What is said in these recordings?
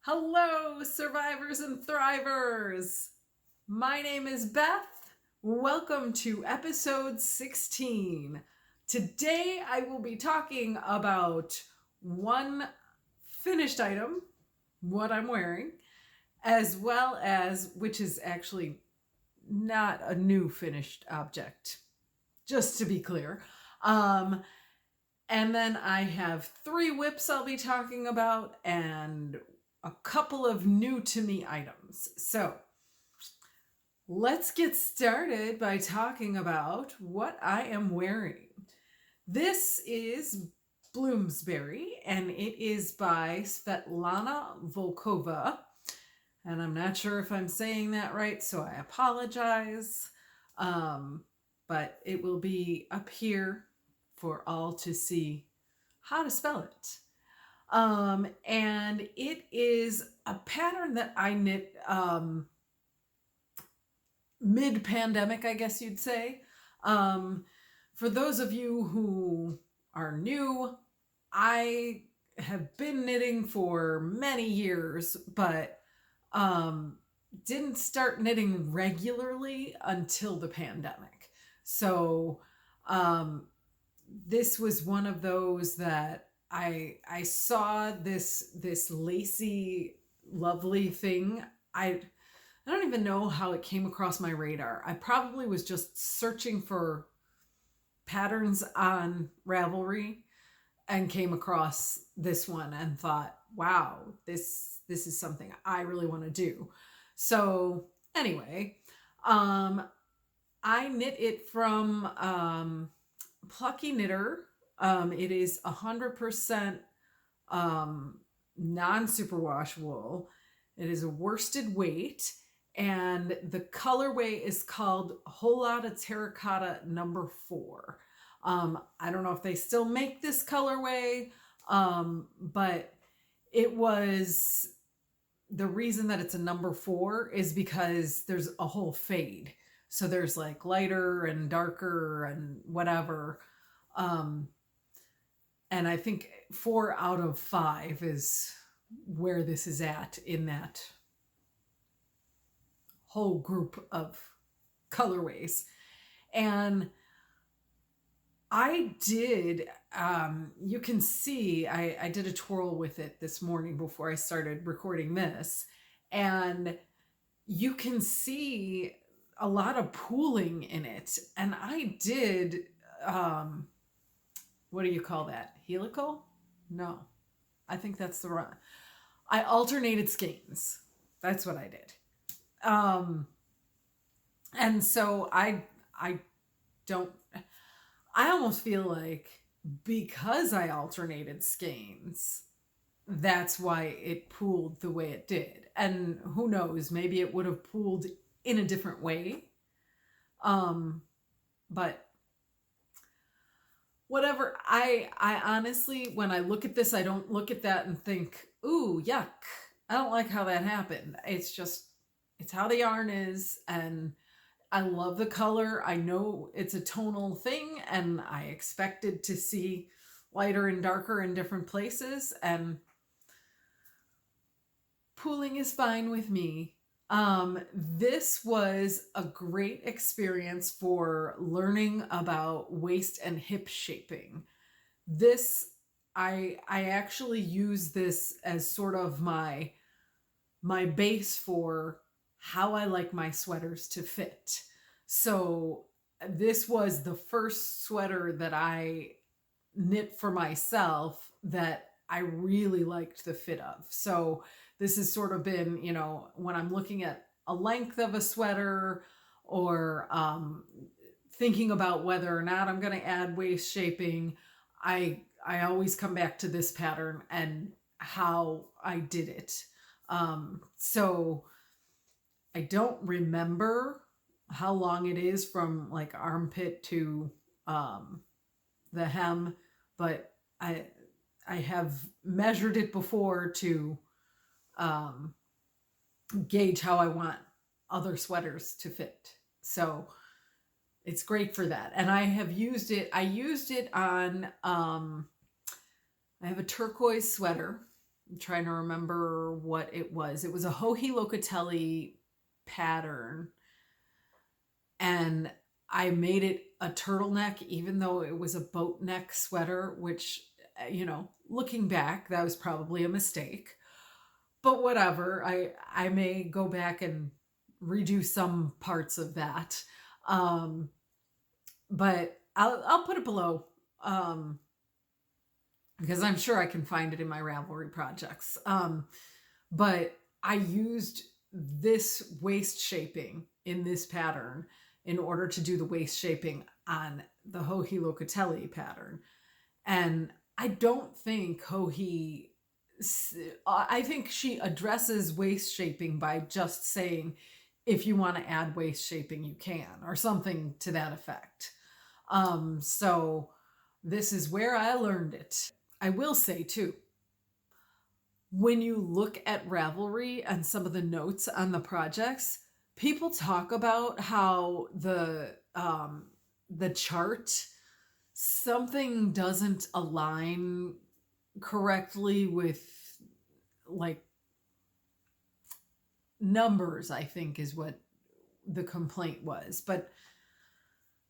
Hello, survivors and thrivers. My name is Beth. Welcome to episode 16. Today I will be talking about one finished item, what I'm wearing, as well as, which is actually not a new finished object, just to be clear. And then I have 3 whips I'll be talking about and a couple of new to me items. So let's get started by talking about what I am wearing. This is Bloomsbury and it is by Svetlana Volkova. And I'm not sure if I'm saying that right, so I apologize. But it will be up here for all to see how to spell it. And it is a pattern that I knit mid-pandemic, I guess you'd say. For those of you who are new, I have been knitting for many years, but didn't start knitting regularly until the pandemic. So this was one of those that I saw this lacy, lovely thing. I don't even know how it came across my radar. I probably was just searching for patterns on Ravelry and came across this one and thought, wow, this is something I really want to do. So anyway, I knit it from Plucky Knitter. It is 100% non-superwash wool. It is a worsted weight, and the colorway is called Lotta Terracotta number 4. I don't know if they still make this colorway, but it was, the reason that it's a number 4 is because there's a whole fade. So there's like lighter and darker and whatever. And I think 4 out of 5 is where this is at in that whole group of colorways. And I did, you can see, I did a twirl with it this morning before I started recording this. And you can see a lot of pooling in it. And I did, what do you call that? Helical? No, I think that's the wrong. I alternated skeins. That's what I did. And so I almost feel like because I alternated skeins, that's why it pooled the way it did. And who knows, maybe it would have pooled in a different way. But whatever, I honestly, when I look at this, I don't look at that and think, ooh, yuck. I don't like how that happened. It's just, it's how the yarn is, and I love the color. I know it's a tonal thing, and I expected to see lighter and darker in different places, and pooling is fine with me. This was a great experience for learning about waist and hip shaping. This, I actually use this as sort of my base for how I like my sweaters to fit. So this was the first sweater that I knit for myself that I really liked the fit of. So this has sort of been, you know, when I'm looking at a length of a sweater or thinking about whether or not I'm going to add waist shaping, I always come back to this pattern and how I did it. So I don't remember how long it is from like armpit to the hem, but I have measured it before to gauge how I want other sweaters to fit. So it's great for that. And I have used it. I used it on, I have a turquoise sweater I'm trying to remember what it was. It was a Hohi Locatelli pattern, and I made it a turtleneck, even though it was a boat neck sweater, which, looking back, that was probably a mistake. But whatever, I may go back and redo some parts of that. Um, but I'll put it below, because I'm sure I can find it in my Ravelry projects. But I used this waist shaping in this pattern in order to do the waist shaping on the Hohi Locatelli pattern. And I don't think Hohi, I think she addresses waist shaping by just saying, if you want to add waist shaping, you can, or something to that effect. So this is where I learned it. I will say too, when you look at Ravelry and some of the notes on the projects, people talk about how the chart, something doesn't align correctly with like numbers, I think is what the complaint was. But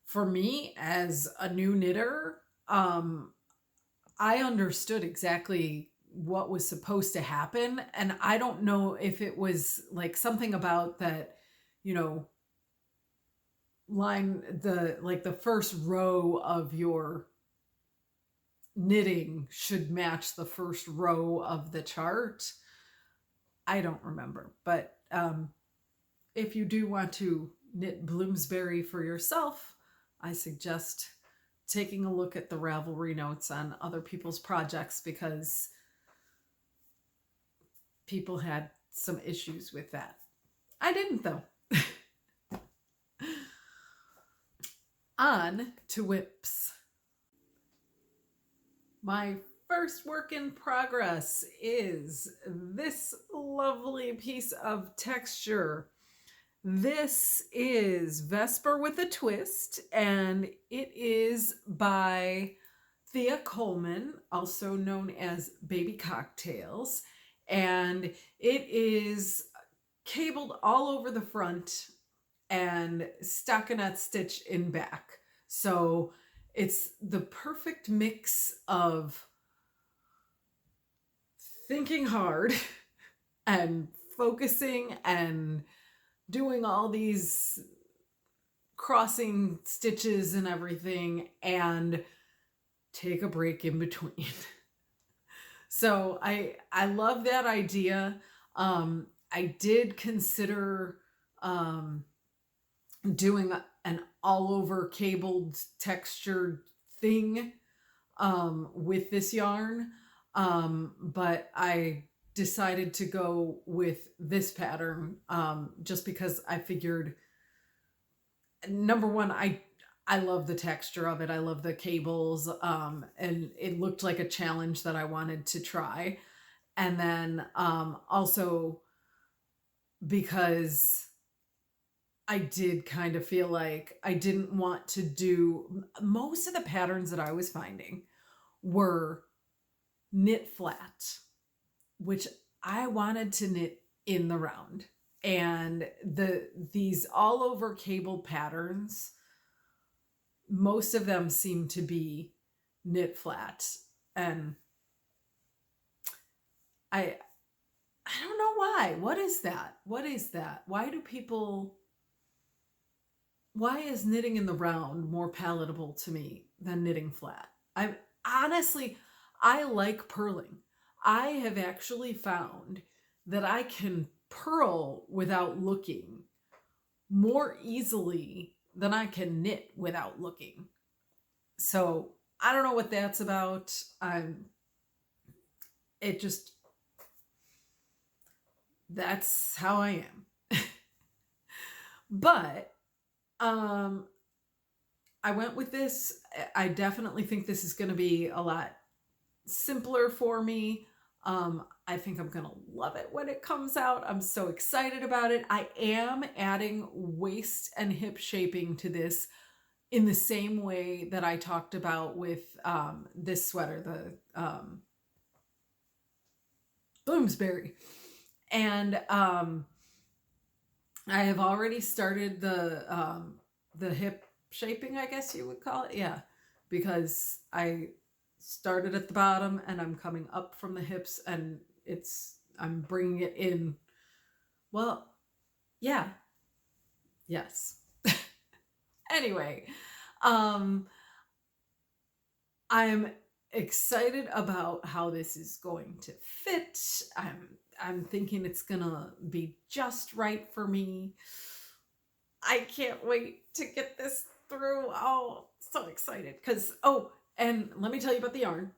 for me as a new knitter, I understood exactly what was supposed to happen. And I don't know if it was like something about that, line, the first row of your knitting should match the first row of the chart. I don't remember. But if you do want to knit Bloomsbury for yourself, I suggest taking a look at the Ravelry notes on other people's projects, because people had some issues with that. I didn't, though. On to whips. My first work in progress is this lovely piece of texture. This is Vesper with a Twist, and it is by Thea Colman, also known as Baby Cocktails, and it is cabled all over the front and stockinette stitch in back. So it's the perfect mix of thinking hard and focusing and doing all these crossing stitches and everything, and take a break in between. So I love that idea. I did consider doing an all over cabled textured thing with this yarn, but I decided to go with this pattern just because I figured, number one, I love the texture of it. I love the cables, and it looked like a challenge that I wanted to try. And then also because I did kind of feel like I didn't want to do, most of the patterns that I was finding were knit flat, which I wanted to knit in the round. And these all over cable patterns, most of them seem to be knit flat. And I don't know why. What is that? What is that? Why is knitting in the round more palatable to me than knitting flat? I like purling. I have actually found that I can purl without looking more easily than I can knit without looking. So I don't know what that's about. That's how I am. But I went with this. I definitely think this is going to be a lot simpler for me. I think I'm going to love it when it comes out. I'm so excited about it. I am adding waist and hip shaping to this in the same way that I talked about with this sweater, Bloomsbury. And I have already started the hip shaping, I guess you would call it. Yeah, because I started at the bottom and I'm coming up from the hips, and I'm bringing it in. Well, yeah. Yes. Anyway, um I'm excited about how this is going to fit. I'm thinking it's gonna be just right for me. I can't wait to get this through. Oh, so excited. And let me tell you about the yarn.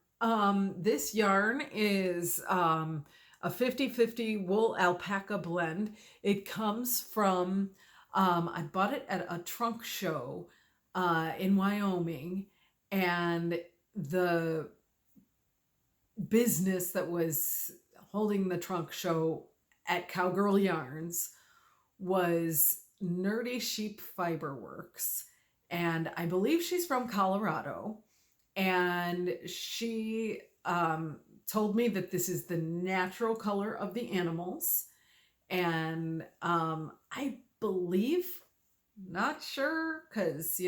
This yarn is a 50-50 wool alpaca blend. It comes from, I bought it at a trunk show in Wyoming, and the business that was holding the trunk show at Cowgirl Yarns was Nerdy Sheep Fiber Works, and I believe she's from Colorado, and she told me that this is the natural color of the animals, and I believe, not sure, because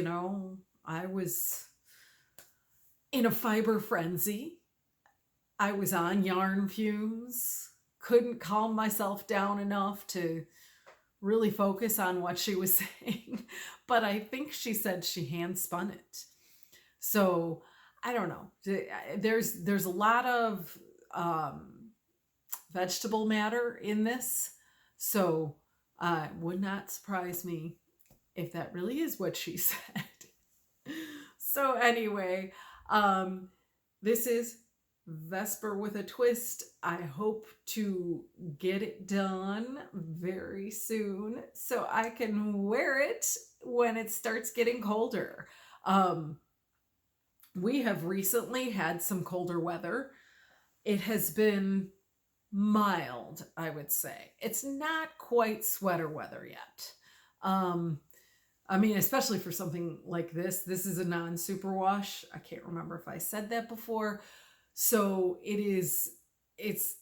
I was in a fiber frenzy. I was on yarn fumes, couldn't calm myself down enough to really focus on what she was saying, but I think she said she hand spun it. So I don't know. There's a lot of vegetable matter in this, so would not surprise me if that really is what she said. So anyway, this is Vesper with a twist. I hope to get it done very soon so I can wear it when it starts getting colder. We have recently had some colder weather. It has been mild, I would say. It's not quite sweater weather yet. I mean, especially for something like this. This is a non-superwash. I can't remember if I said that before. So it's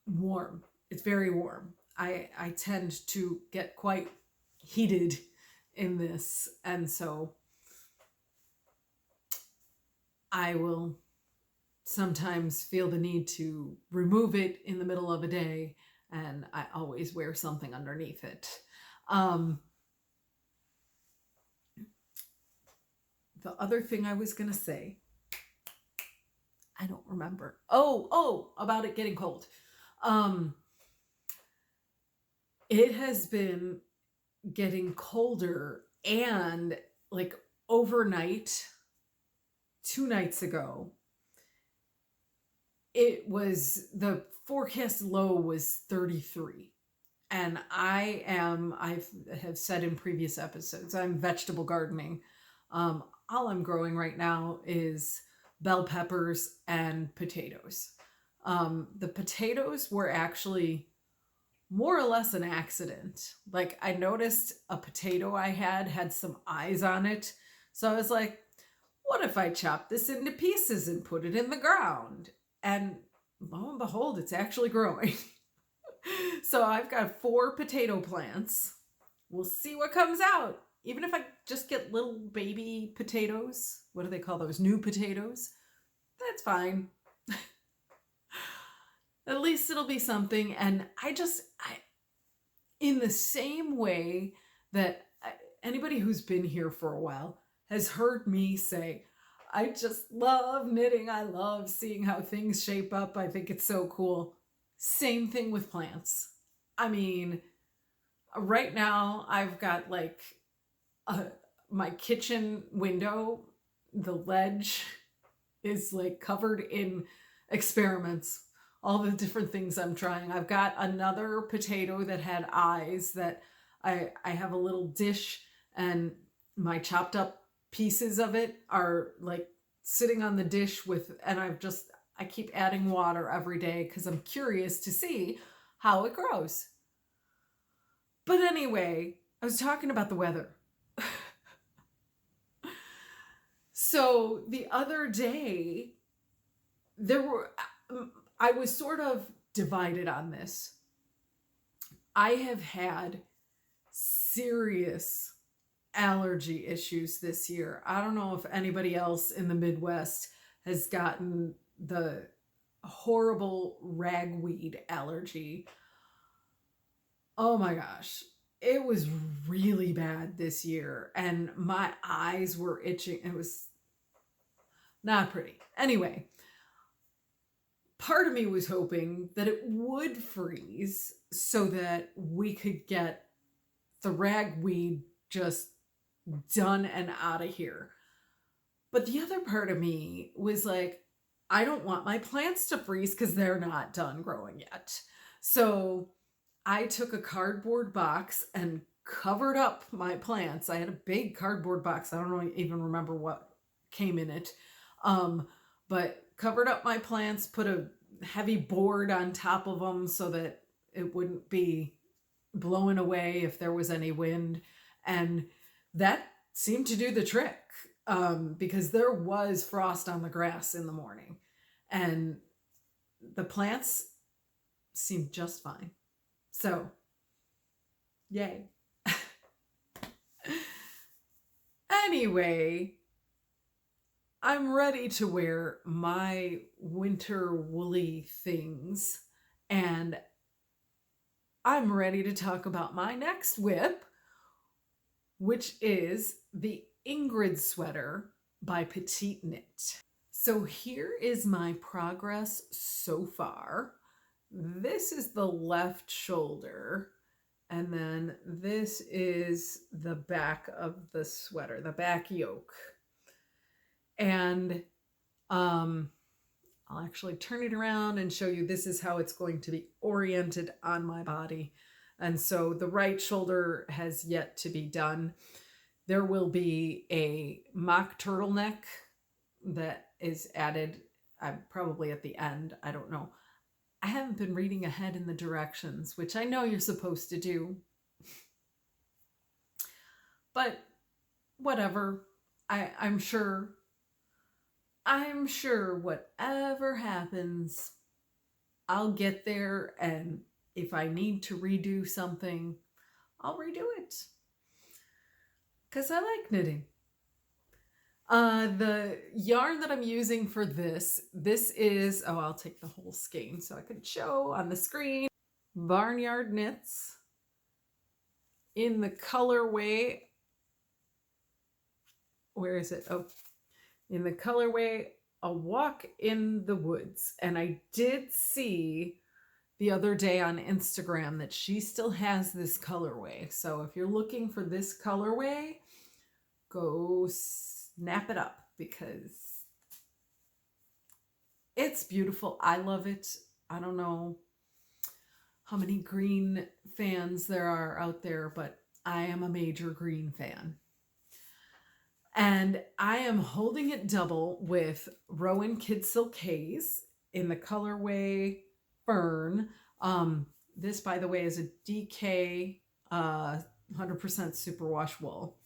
warm. It's very warm. I tend to get quite heated in this, and so I will sometimes feel the need to remove it in the middle of a day, and I always wear something underneath it. The other thing I was going to say, I don't remember. Oh, about it getting cold. It has been getting colder, and like overnight, 2 nights ago, the forecast low was 33. And I have said in previous episodes, I'm vegetable gardening. All I'm growing right now is bell peppers and potatoes. The potatoes were actually more or less an accident. Like, I noticed a potato I had some eyes on it. So I was like, what if I chop this into pieces and put it in the ground? And lo and behold, it's actually growing. So I've got 4 potato plants. We'll see what comes out. Even if I just get little baby potatoes, what do they call those? New potatoes? That's fine. At least it'll be something. And in the same way that anybody who's been here for a while has heard me say, I just love knitting. I love seeing how things shape up. I think it's so cool. Same thing with plants. I mean, right now I've got like my kitchen window, the ledge is like covered in experiments, all the different things I'm trying. I've got another potato that had eyes that I have a little dish, and my chopped up pieces of it are like sitting on the dish and I keep adding water every day because I'm curious to see how it grows. But anyway, I was talking about the weather. So the other day, I was sort of divided on this. I have had serious allergy issues this year. I don't know if anybody else in the Midwest has gotten the horrible ragweed allergy. Oh my gosh. It was really bad this year, and my eyes were itching. It was not pretty. Anyway, part of me was hoping that it would freeze so that we could get the ragweed just done and out of here. But the other part of me was like, I don't want my plants to freeze because they're not done growing yet. So I took a cardboard box and covered up my plants. I had a big cardboard box. I don't even remember what came in it. But covered up my plants, put a heavy board on top of them so that it wouldn't be blowing away if there was any wind. And that seemed to do the trick, because there was frost on the grass in the morning, and the plants seemed just fine. So, yay. Anyway, I'm ready to wear my winter woolly things, and I'm ready to talk about my next whip, which is the Ingrid sweater by Petite Knit. So here is my progress so far. This is the left shoulder, and then this is the back of the sweater, the back yoke. And I'll actually turn it around and show you this is how it's going to be oriented on my body. And so the right shoulder has yet to be done. There will be a mock turtleneck that is added, probably at the end. I don't know. I haven't been reading ahead in the directions, which I know you're supposed to do. But whatever. I'm sure whatever happens, I'll get there, and if I need to redo something, I'll redo it. Because I like knitting. The yarn that I'm using for this is, I'll take the whole skein so I can show on the screen. Barnyard Knits in the colorway. Where is it? Oh, in the colorway, A Walk in the Woods. And I did see the other day on Instagram that she still has this colorway. So if you're looking for this colorway, go snap it up because it's beautiful. I love it. I don't know how many green fans there are out there, but I am a major green fan. And I am holding it double with Rowan Kidsilk Haze in the colorway Fern. This, by the way, is a DK 100% superwash wool.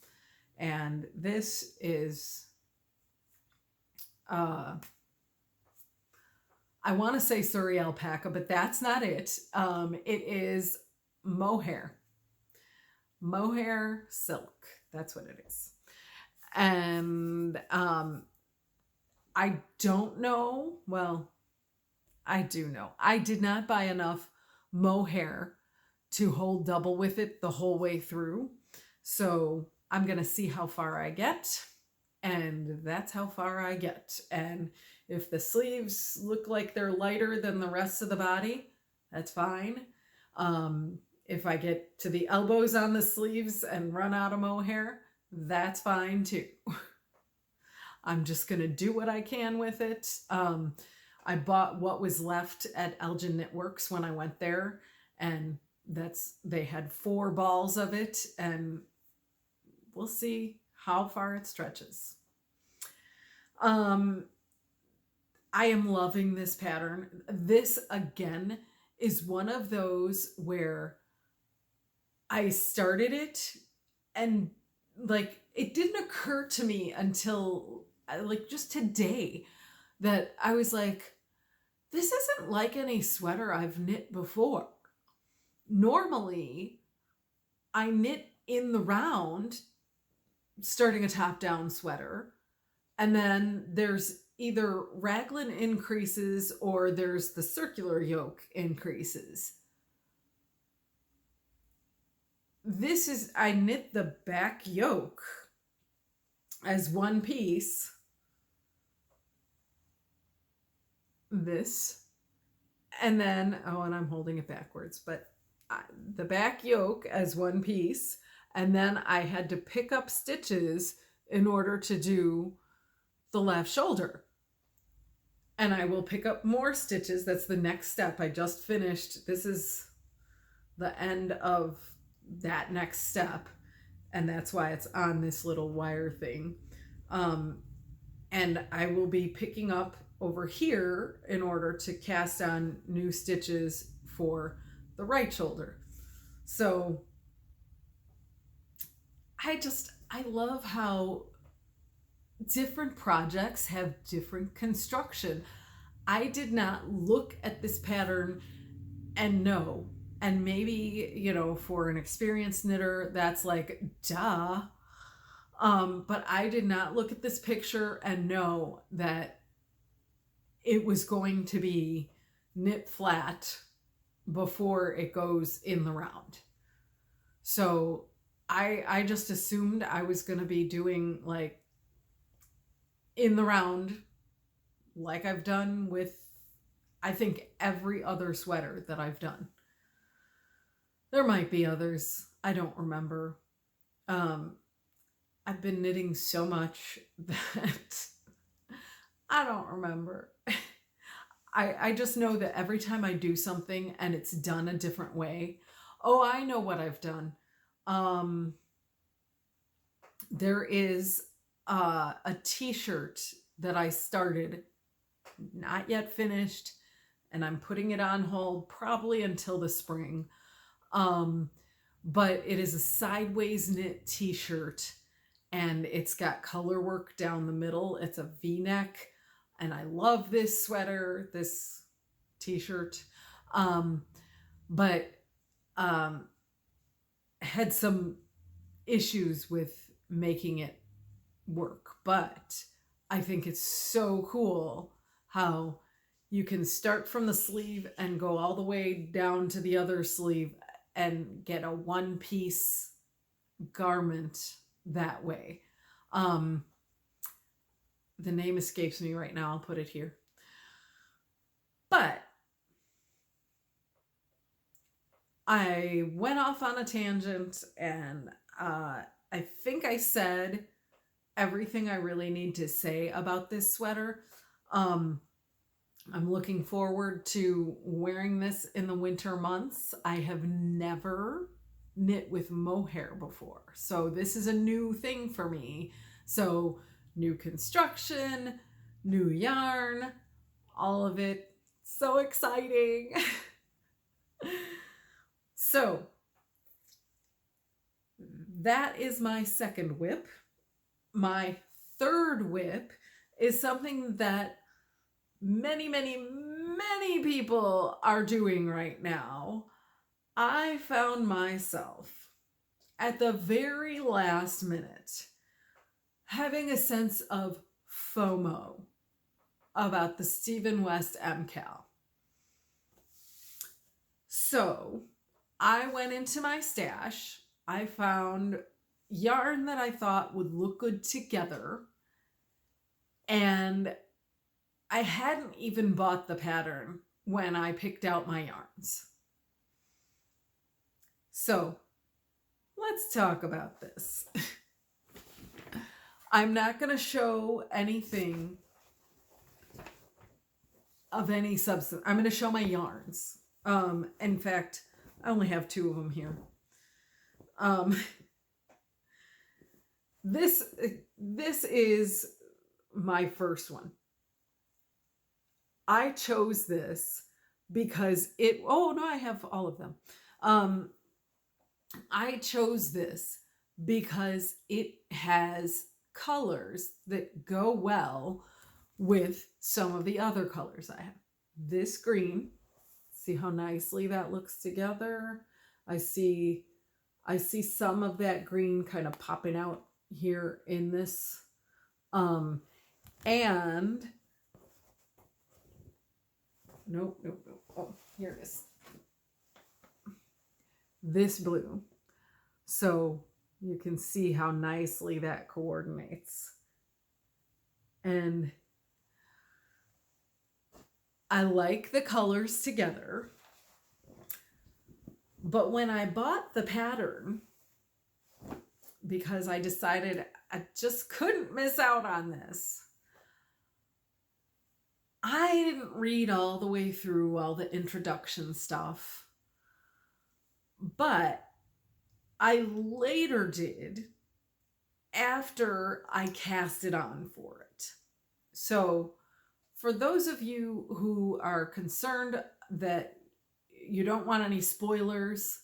And this is, I want to say Surrey alpaca, but that's not it. It is mohair. Mohair silk. That's what it is. And I don't know. Well, I do know. I did not buy enough mohair to hold double with it the whole way through. So I'm going to see how far I get. And that's how far I get. And if the sleeves look like they're lighter than the rest of the body, that's fine. If I get to the elbows on the sleeves and run out of mohair, that's fine too. I'm just going to do what I can with it. I bought what was left at Elgin Knitworks when I went there, and they had 4 balls of it, and we'll see how far it stretches. I am loving this pattern. This again is one of those where I started it and like it didn't occur to me until like just today that I was like, this isn't like any sweater I've knit before. Normally, I knit in the round, starting a top-down sweater, and then there's either raglan increases or there's the circular yoke increases. This is, I knit the back yoke as one piece. This. And then, oh, and I'm holding it backwards, but the back yoke as one piece. And then I had to pick up stitches in order to do the left shoulder. And I will pick up more stitches. That's the next step. I just finished. This is the end of that next step. And that's why it's on this little wire thing. And I will be picking up over here in order to cast on new stitches for the right shoulder. So I love how different projects have different construction. I did not look at this pattern and know, and maybe, you know, for an experienced knitter, that's like, duh. But I did not look at this picture and know that it was going to be knit flat before it goes in the round. So I just assumed I was going to be doing like in the round, like I've done with, I think, every other sweater that I've done. There might be others. I don't remember. I've been knitting so much that I don't remember. I just know that every time I do something and it's done a different way, oh, I know what I've done. There is a t-shirt that I started, not yet finished, and I'm putting it on hold probably until the spring. But it is a sideways knit t-shirt, and it's got color work down the middle. It's a V-neck, and I love this sweater, this t-shirt. But had some issues with making it work. But I think it's so cool how you can start from the sleeve and go all the way down to the other sleeve and get a one-piece garment that way. The name escapes me right now. I'll put it here. But I went off on a tangent, and I think I said everything I really need to say about this sweater. I'm looking forward to wearing this in the winter months. I have never knit with mohair before, so this is a new thing for me. So new construction, new yarn, all of it. So exciting. So that is my second whip. My third whip is something that many, many, many people are doing right now. I found myself at the very last minute having a sense of FOMO about the West MKAL. So I went into my stash. I found yarn that I thought would look good together, and I hadn't even bought the pattern when I picked out my yarns. So let's talk about this. I'm not going to show anything of any substance. I'm going to show my yarns. In fact, I only have 2 of them here. This is my first one. I chose this because I have all of them. I chose this because it has colors that go well with some of the other colors I have. this green. See how nicely that looks together? I see some of that green kind of popping out here in this. And nope. Oh, here it is. This blue. So you can see how nicely that coordinates. And I like the colors together. But when I bought the pattern, because I decided I just couldn't miss out on this, I didn't read all the way through all the introduction stuff. But I later did after I cast it on for it. So for those of you who are concerned that you don't want any spoilers,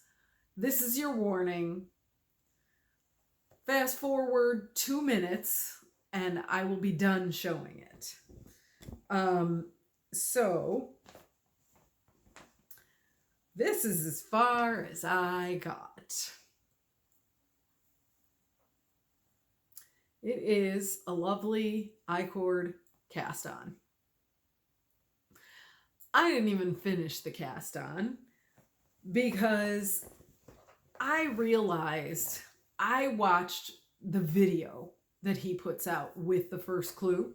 this is your warning. Fast forward 2 minutes and I will be done showing it. So this is as far as I got. It is a lovely I-cord cast on. I didn't even finish the cast on because I realized I watched the video that he puts out with the first clue,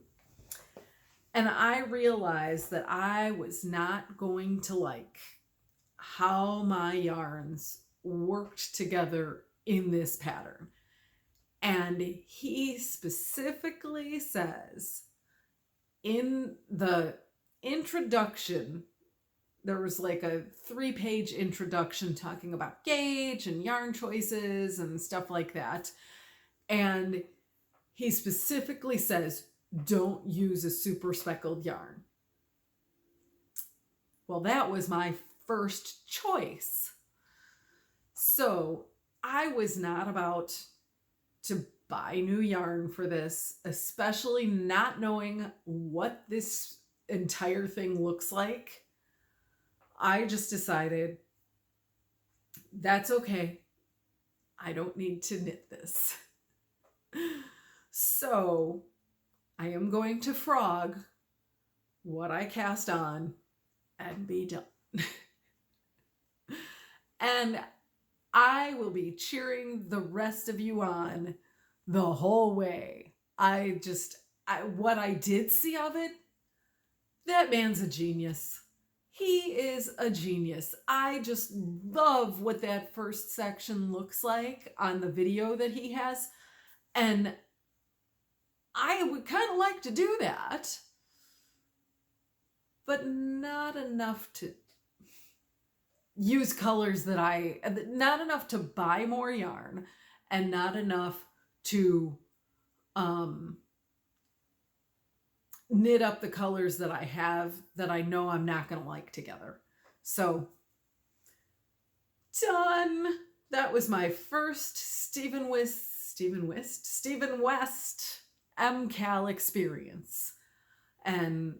and I realized that I was not going to like how my yarns worked together in this pattern. And he specifically says in the introduction, there was like a 3-page introduction talking about gauge and yarn choices and stuff like that. And he specifically says, don't use a super speckled yarn. Well, that was my first choice. So I was not about to buy new yarn for this, especially not knowing what this entire thing looks like. I just decided that's okay. I don't need to knit this. So I am going to frog what I cast on and be done. And I will be cheering the rest of you on the whole way. What I did see of it, that man's a genius. He is a genius. I just love what that first section looks like on the video that he has. And I would kind of like to do that, but not enough to use colors not enough to buy more yarn, and not enough to knit up the colors that I have that I know I'm not going to like together. So done. That was my first Stephen West MKAL experience. And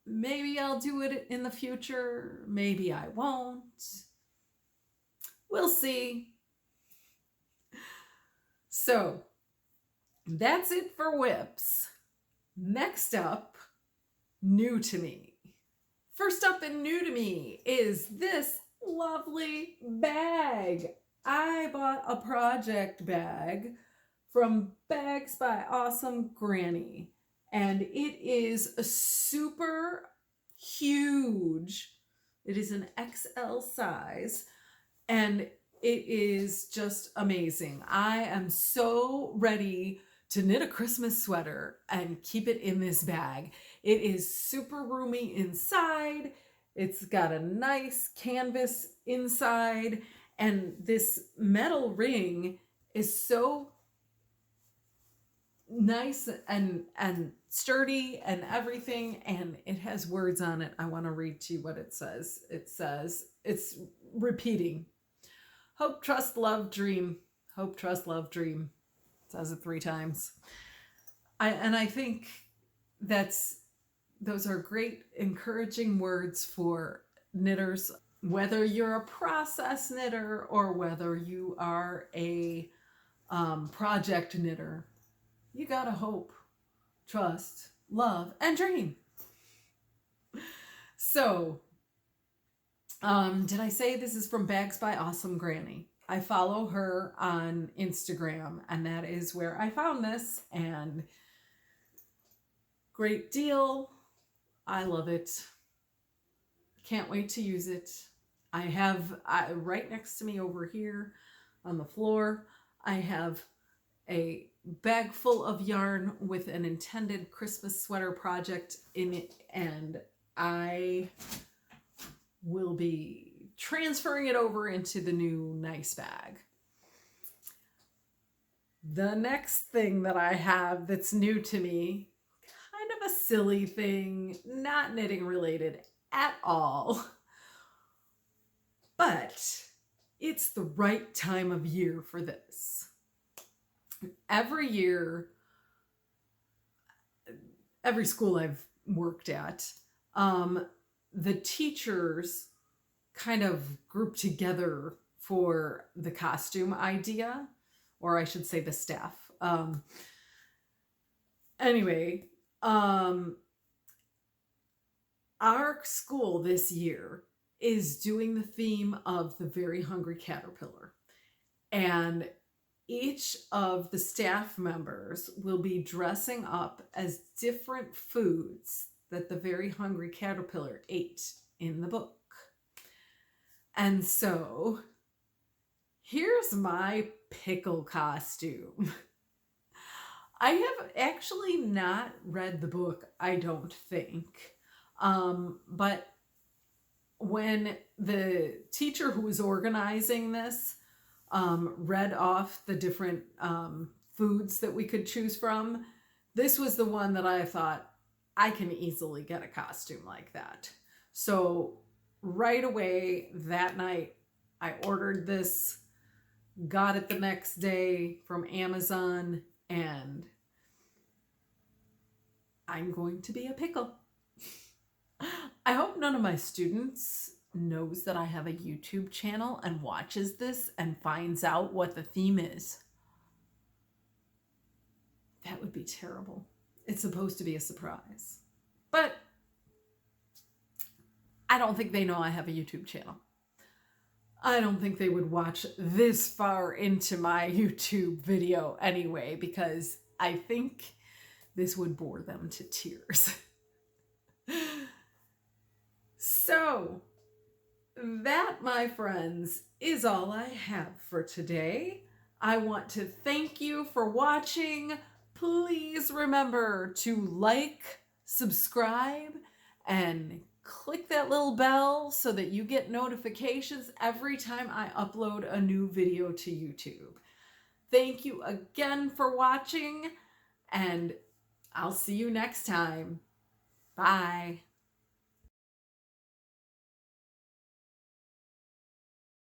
maybe I'll do it in the future. Maybe I won't. We'll see. So that's it for whips. Next up, new to me. First up in new to me is this lovely bag. I bought a project bag from Bags by Awesome Granny, and it is a super huge. It is an XL size, and it is just amazing. I am so ready to knit a Christmas sweater and keep it in this bag. It is super roomy inside. It's got a nice canvas inside, and this metal ring is so nice and sturdy and everything, and it has words on it. I want to read to you what it says. It says, it's repeating. Hope, trust, love, dream. Hope, trust, love, dream. It says it 3 times. I think that's those are great encouraging words for knitters, whether you're a process knitter or whether you are a project knitter. You gotta hope, trust, love, and dream. So, did I say this is from Bags by Awesome Granny? I follow her on Instagram, and that is where I found this, and great deal. I love it. Can't wait to use it. I have, right next to me over here on the floor, I have a bag full of yarn with an intended Christmas sweater project in it, and I will be transferring it over into the new nice bag. The next thing that I have that's new to me, kind of a silly thing, not knitting related at all, but it's the right time of year for this. Every year, every school I've worked at, the teachers kind of group together for the costume idea, or I should say the staff. Anyway, our school this year is doing the theme of the Very Hungry Caterpillar. And each of the staff members will be dressing up as different foods that the Very Hungry Caterpillar ate in the book. And so, here's my pickle costume. I have actually not read the book, I don't think. But when the teacher who was organizing this read off the different foods that we could choose from, this was the one that I thought, I can easily get a costume like that. So right away that night, I ordered this, got it the next day from Amazon, and I'm going to be a pickle. I hope none of my students knows that I have a YouTube channel and watches this and finds out what the theme is. That would be terrible. It's supposed to be a surprise. But I don't think they know I have a YouTube channel. I don't think they would watch this far into my YouTube video anyway, because I think this would bore them to tears. So, that, my friends, is all I have for today. I want to thank you for watching. Please remember to like, subscribe, and click that little bell so that you get notifications every time I upload a new video to YouTube. Thank you again for watching, and I'll see you next time. Bye.